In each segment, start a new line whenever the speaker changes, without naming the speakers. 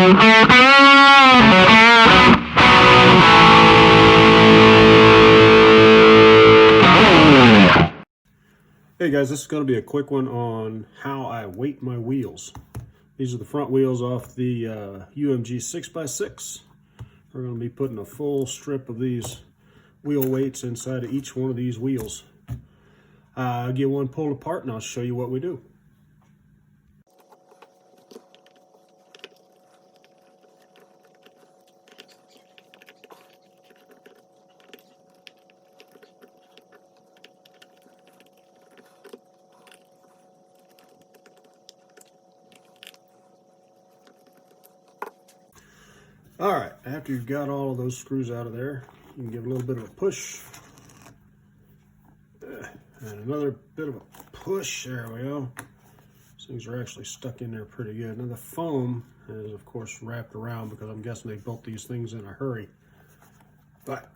Hey guys, this is going to be a quick one on how I weight my wheels. These are the front wheels off the UMG 6x6. We're going to be putting a full strip of these wheel weights inside of each one of these wheels. I'll get one pulled apart and I'll show you what we do. All right, after you've got all of those screws out of there, you can give a little bit of a push. And another bit of a push, there we go. These things are actually stuck in there pretty good. Now the foam is of course wrapped around because I'm guessing they built these things in a hurry. But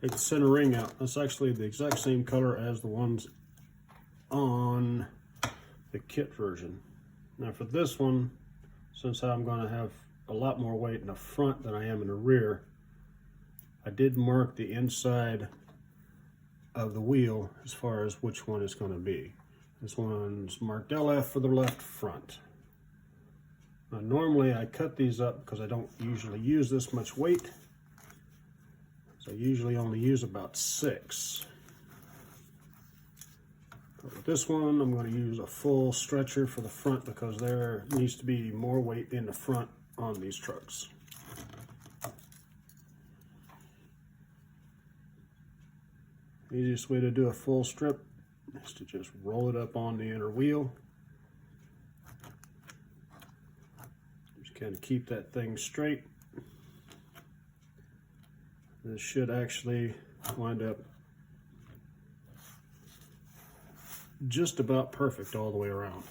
take the center ring out. That's actually the exact same color as the ones on the kit version. Now for this one, since I'm going to have a lot more weight in the front than I am in the rear, I did mark the inside of the wheel as far as which one it's going to be. This one's marked LF for the left front. Now normally I cut these up because I don't usually use this much weight. So I usually only use about 6. But with this one, I'm going to use a full stretcher for the front because there needs to be more weight in the front on these trucks. The easiest way to do a full strip is to just roll it up on the inner wheel. Just kind of keep that thing straight. This should actually wind up just about perfect all the way around.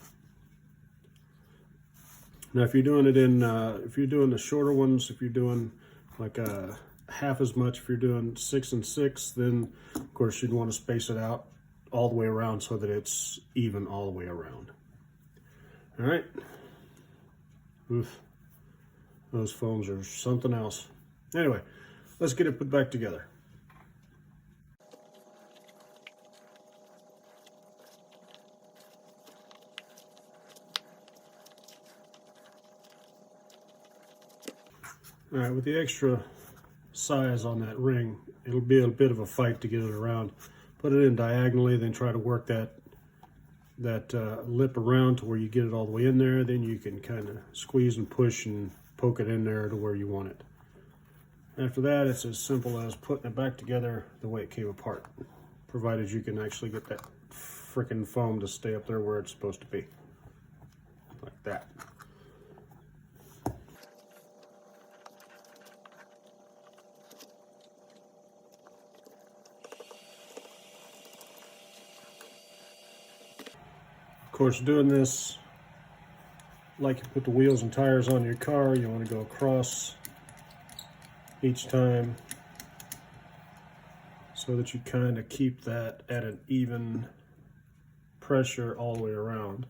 Now if you're doing it in, if you're doing the shorter ones, if you're doing like half as much, if you're doing 6 and 6, then of course you'd want to space it out all the way around so that it's even all the way around. All right. Oof. Those foams are something else. Anyway, let's get it put back together. All right, with the extra size on that ring, it'll be a bit of a fight to get it around. Put it in diagonally, then try to work that lip around to where you get it all the way in there. Then you can kind of squeeze and push and poke it in there to where you want it. After that, it's as simple as putting it back together the way it came apart, provided you can actually get that frickin' foam to stay up there where it's supposed to be, like that. Of course, doing this like you put the wheels and tires on your car, you want to go across each time so that you kind of keep that at an even pressure all the way around.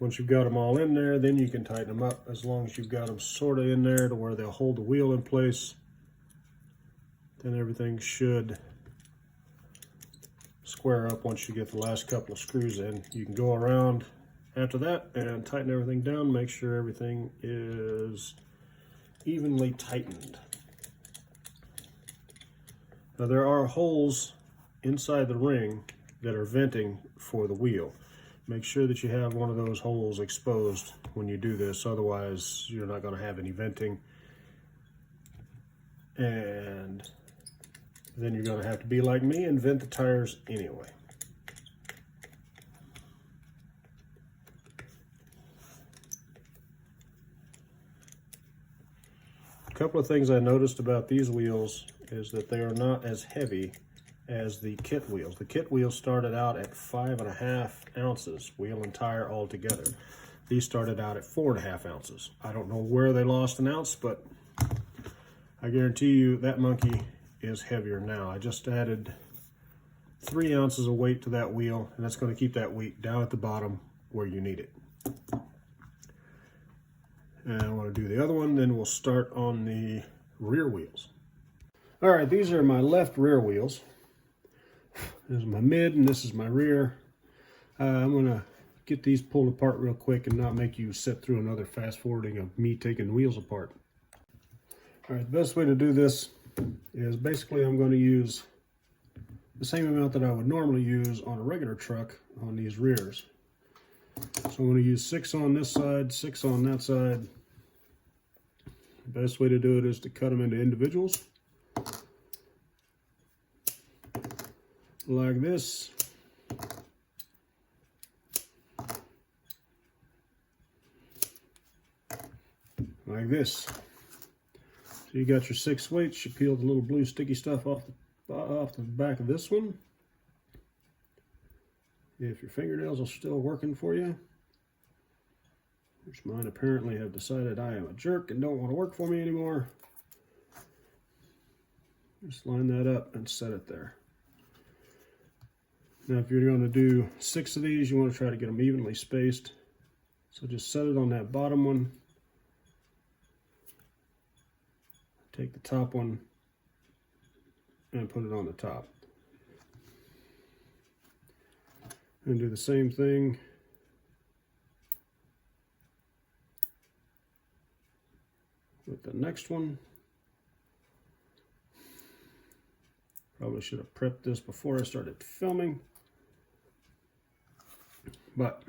Once you've got them all in there, then you can tighten them up as long as you've got them sort of in there to where they'll hold the wheel in place. Then everything should square up once you get the last couple of screws in. You can go around after that and tighten everything down, make sure everything is evenly tightened. Now there are holes inside the ring that are venting for the wheel. Make sure that you have one of those holes exposed when you do this, otherwise you're not going to have any venting. And then you're going to have to be like me and vent the tires anyway. A couple of things I noticed about these wheels is that they are not as heavy as the kit wheels. The kit wheels started out at 5.5 ounces, wheel and tire all together. These started out at 4.5 ounces. I don't know where they lost an ounce, but I guarantee you that monkey is heavier now. I just added 3 ounces of weight to that wheel, and that's going to keep that weight down at the bottom where you need it. And I want to do the other one, then we'll start on the rear wheels. All right, these are my left rear wheels. This is my mid and this is my rear. I'm gonna get these pulled apart real quick and not make you sit through another fast forwarding of me taking the wheels apart. All right, the best way to do this is basically I'm going to use the same amount that I would normally use on a regular truck on these rears. So I'm going to use 6 on this side, 6 on that side. The best way to do it is to cut them into individuals. Like this. Like this. So you got your 6 weights. You peel the little blue sticky stuff off the back of this one. If your fingernails are still working for you, which mine apparently have decided I am a jerk and don't want to work for me anymore, just line that up and set it there. Now if you're going to do 6 of these, you want to try to get them evenly spaced. So just set it on that bottom one. Take the top one and put it on the top. And do the same thing with the next one. Probably should have prepped this before I started filming, but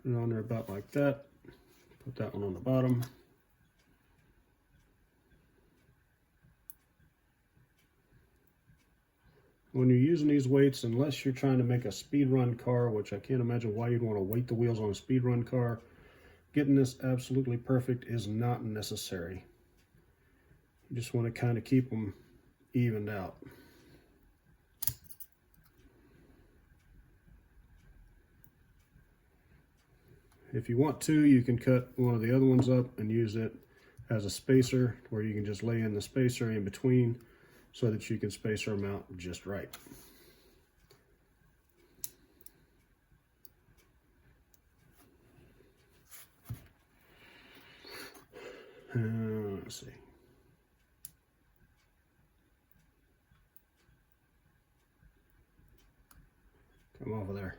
put it on there about like that. Put that one on the bottom. When you're using these weights, unless you're trying to make a speed run car, which I can't imagine why you'd want to weight the wheels on a speed run car, getting this absolutely perfect is not necessary. You just want to kind of keep them evened out. If you want to, you can cut one of the other ones up and use it as a spacer, where you can just lay in the spacer in between so that you can spacer them out just right. Let's see. Come over there.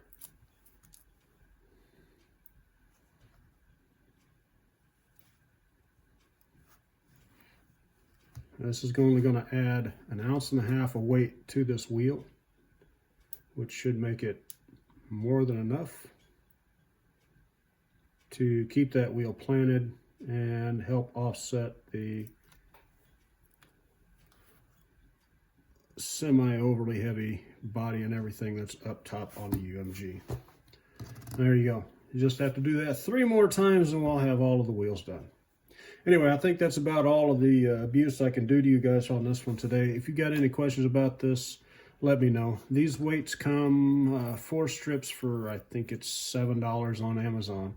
This is only going to add 1.5 ounces of weight to this wheel, which should make it more than enough to keep that wheel planted and help offset the semi-overly heavy body and everything that's up top on the UMG. There you go. You just have to do that 3 more times and we'll have all of the wheels done. Anyway, I think that's about all of the abuse I can do to you guys on this one today. If you got any questions about this, let me know. These weights come 4 strips for, I think it's $7 on Amazon.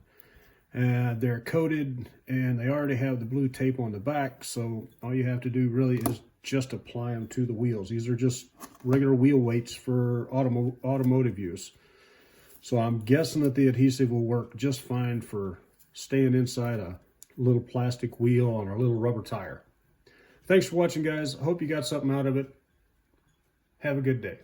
And they're coated and they already have the blue tape on the back. So all you have to do really is just apply them to the wheels. These are just regular wheel weights for automotive use. So I'm guessing that the adhesive will work just fine for staying inside a little plastic wheel on a little rubber tire. Thanks for watching, guys. I hope you got something out of it. Have a good day.